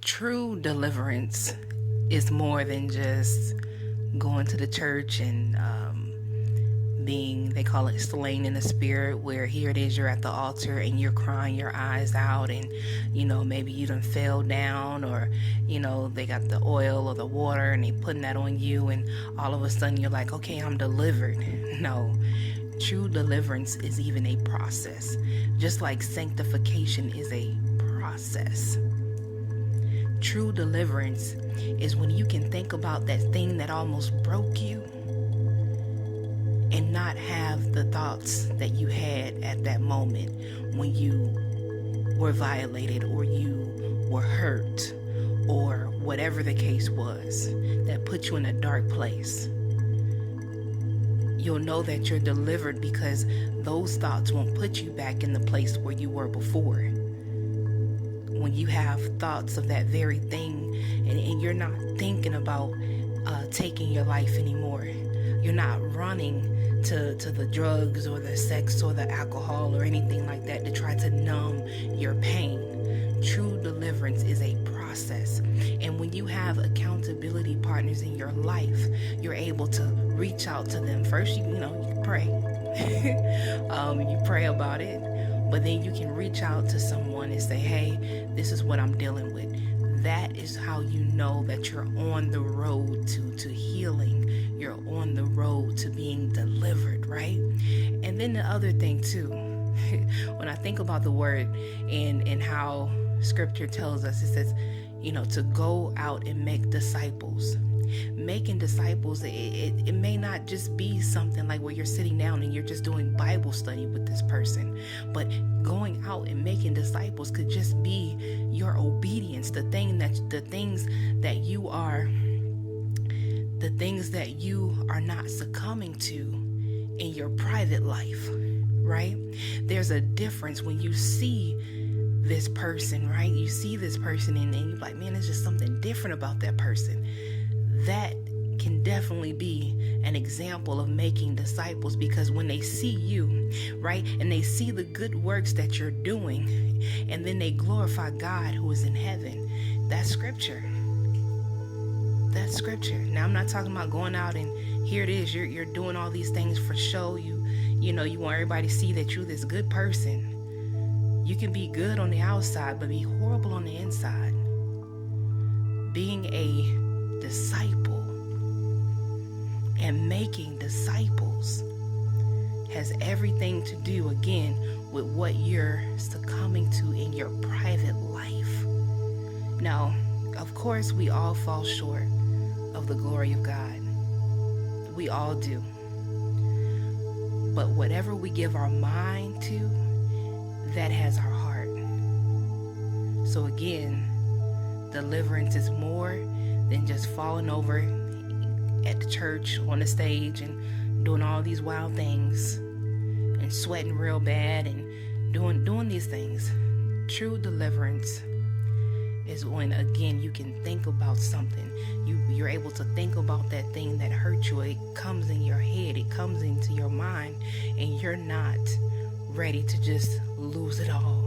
True deliverance is more than just going to the church and being, they call it slain in the spirit, where here it is, you're at the altar and you're crying your eyes out, and maybe you done fell down, or they got the oil or the water and they putting that on you, and all of a sudden you're like, okay, I'm delivered. No, true deliverance is even a process, just like sanctification is a process. True deliverance is when you can think about that thing that almost broke you and not have the thoughts that you had at that moment when you were violated or you were hurt or whatever the case was that put you in a dark place. You'll know that you're delivered because those thoughts won't put you back in the place where you were before. When you have thoughts of that very thing and you're not thinking about taking your life anymore, you're not running to the drugs or the sex or the alcohol or anything like that to try to numb your pain. True deliverance is a process. And when you have accountability partners in your life, you're able to reach out to them. First, you pray. You pray about it. But then you can reach out to someone and say, hey, this is what I'm dealing with. That is how you know that you're on the road to healing. You're on the road to being delivered, right? And then the other thing too, when I think about the word and how scripture tells us, it says, to go out and make disciples. Making disciples, it may not just be something like where you're sitting down and you're just doing Bible study with this person, but going out and making disciples could just be your obedience, the things that you are not succumbing to in your private life, right? There's a difference when you see this person, right? You see this person and you're like, man, there's just something different about that person. That can definitely be an example of making disciples, because when they see you, right, and they see the good works that you're doing, and then they glorify God who is in heaven, that's scripture. That's scripture. Now, I'm not talking about going out and here it is, you're doing all these things for show. You want everybody to see that you're this good person. You can be good on the outside, but be horrible on the inside. Being a disciple and making disciples has everything to do, again, with what you're succumbing to in your private life. Now, of course, we all fall short of the glory of God. We all do. But whatever we give our mind to, that has our heart. So again, deliverance is more than just falling over at the church on the stage and doing all these wild things and sweating real bad and doing these things. True deliverance is when, again, you can think about something. You're able to think about that thing that hurt you. It comes in your head, it comes into your mind, and you're not ready to just lose it all.